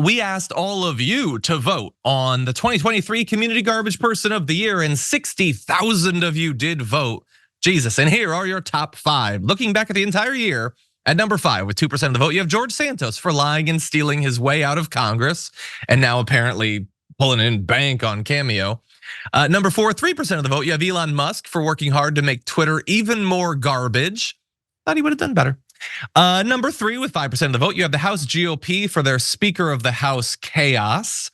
we asked all of you to vote on the 2023 Community Garbage Person of the Year, and 60,000 of you did vote. Jesus, and here are your top 5. Looking back at the entire year, at number 5 with 2% of the vote, you have George Santos for lying and stealing his way out of Congress, and now apparently pulling in bank on Cameo. Number 4, 3% of the vote, you have Elon Musk for working hard to make Twitter even more garbage. Thought he would have done better. Number 3 with 5% of the vote, you have the House GOP for their Speaker of the House chaos.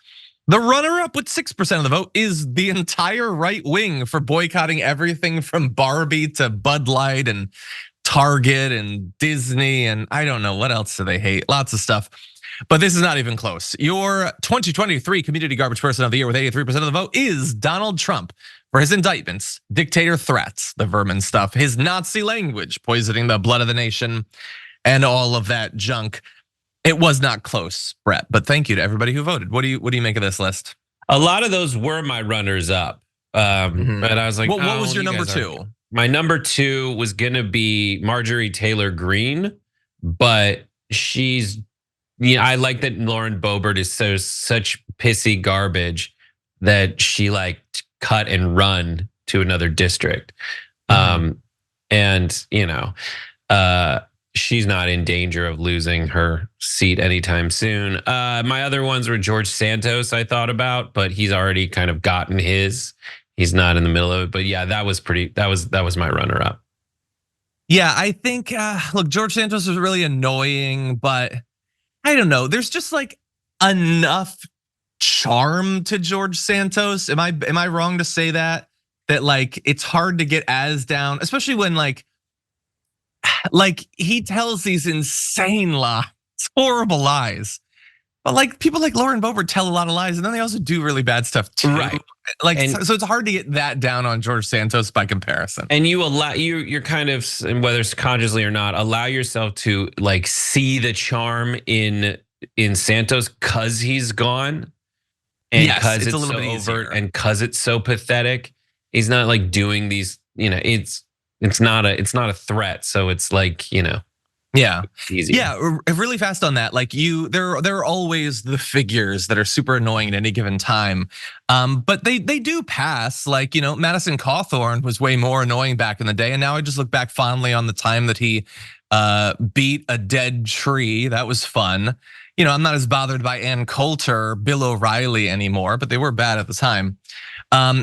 The runner-up with 6% of the vote is the entire right wing for boycotting everything from Barbie to Bud Light and Target and Disney, and I don't know what else do they hate, lots of stuff. But this is not even close. Your 2023 Community Garbage Person of the Year with 83% of the vote is Donald Trump for his indictments, dictator threats, the vermin stuff, his Nazi language, poisoning the blood of the nation, and all of that junk. It was not close, Brett, but thank you to everybody who voted. What do you make of this list? A lot of those were my runners up. But I was like, what was your number 2? My number 2 was gonna be Marjorie Taylor Greene, but she's, I like that Lauren Boebert is such pissy garbage that she like cut and run to another district. And she's not in danger of losing her seat anytime soon. My other ones were George Santos I thought about, but he's already kind of gotten his. He's not in the middle of it, but yeah, that was my runner up. Yeah, I think, look, George Santos was really annoying, but I don't know. There's just like enough charm to George Santos. Am I wrong to say that? That like it's hard to get as down, especially when like he tells these insane lies, horrible lies. But like people like Lauren Boebert tell a lot of lies, and then they also do really bad stuff too. Right. Like so it's hard to get that down on George Santos by comparison. And you're kind of, whether it's consciously or not, allow yourself to like see the charm in Santos because he's gone. And because it's so overt and because it's so pathetic. He's not like doing these, it's not a threat. So it's like, Yeah, easy. Yeah, really fast on that. Like there are always the figures that are super annoying at any given time, but they do pass. Like Madison Cawthorn was way more annoying back in the day, and now I just look back fondly on the time that he beat a dead tree. That was fun. I'm not as bothered by Ann Coulter, Bill O'Reilly anymore, but they were bad at the time.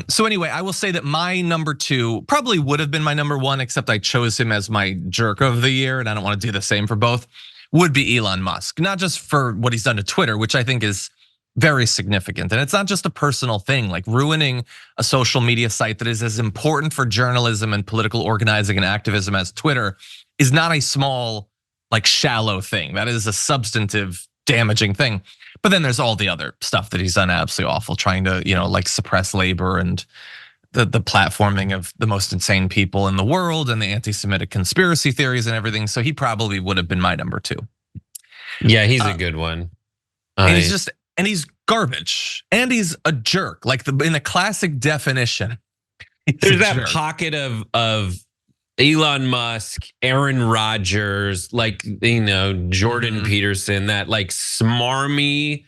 So anyway, I will say that my number 2 probably would have been my number 1, except I chose him as my jerk of the year, and I don't want to do the same for both, would be Elon Musk. Not just for what he's done to Twitter, which I think is very significant. And it's not just a personal thing, like ruining a social media site that is as important for journalism and political organizing and activism as Twitter is not a small, like shallow thing. That is a substantive, damaging thing. But then there's all the other stuff that he's done absolutely awful, trying to, like suppress labor and the platforming of the most insane people in the world and the anti-Semitic conspiracy theories and everything. So he probably would have been my number 2. Yeah, he's a good one. And he's garbage, and he's a jerk, like in the classic definition. There's that pocket of Elon Musk, Aaron Rodgers, like Jordan Peterson, that like smarmy,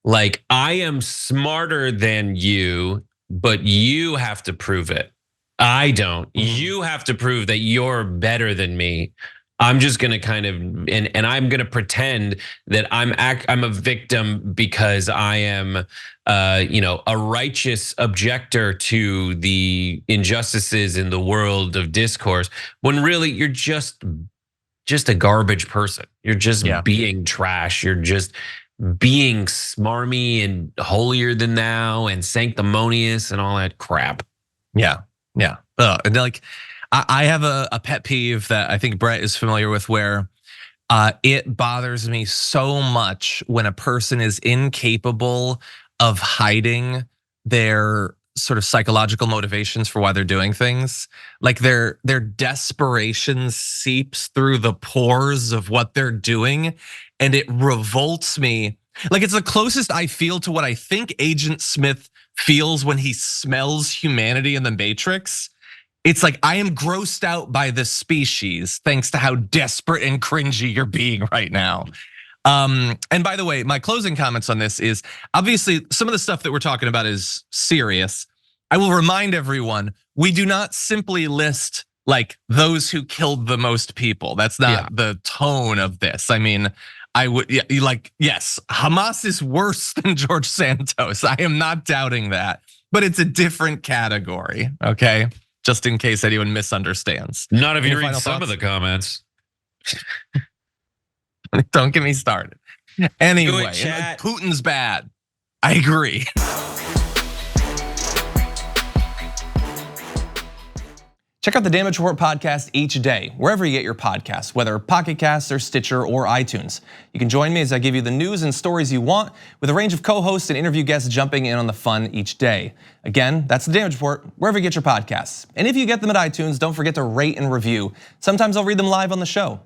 like I am smarter than you, but you have to prove it. I don't. You have to prove that you're better than me. I'm just gonna kind of and I'm gonna pretend that I'm a victim because I am a righteous objector to the injustices in the world of discourse, when really you're just a garbage person. You're just being trash. You're just being smarmy and holier than thou and sanctimonious and all that crap. Yeah. And like I have a pet peeve that I think Brett is familiar with, where it bothers me so much when a person is incapable of hiding their sort of psychological motivations for why they're doing things. Like their desperation seeps through the pores of what they're doing, and it revolts me. Like it's the closest I feel to what I think Agent Smith feels when he smells humanity in the Matrix. It's like, I am grossed out by this species thanks to how desperate and cringy you're being right now. And by the way, my closing comments on this is obviously some of the stuff that we're talking about is serious. I will remind everyone, we do not simply list like those who killed the most people. That's not the tone of this. I mean, I would yes, Hamas is worse than George Santos. I am not doubting that, but it's a different category, okay? Just in case anyone misunderstands. Not if you read some of the comments. Don't get me started. Anyway, Putin's bad. I agree. Check out the Damage Report podcast each day, wherever you get your podcasts, whether Pocket Casts or Stitcher or iTunes. You can join me as I give you the news and stories you want, with a range of co-hosts and interview guests jumping in on the fun each day. Again, that's the Damage Report, wherever you get your podcasts. And if you get them at iTunes, don't forget to rate and review. Sometimes I'll read them live on the show.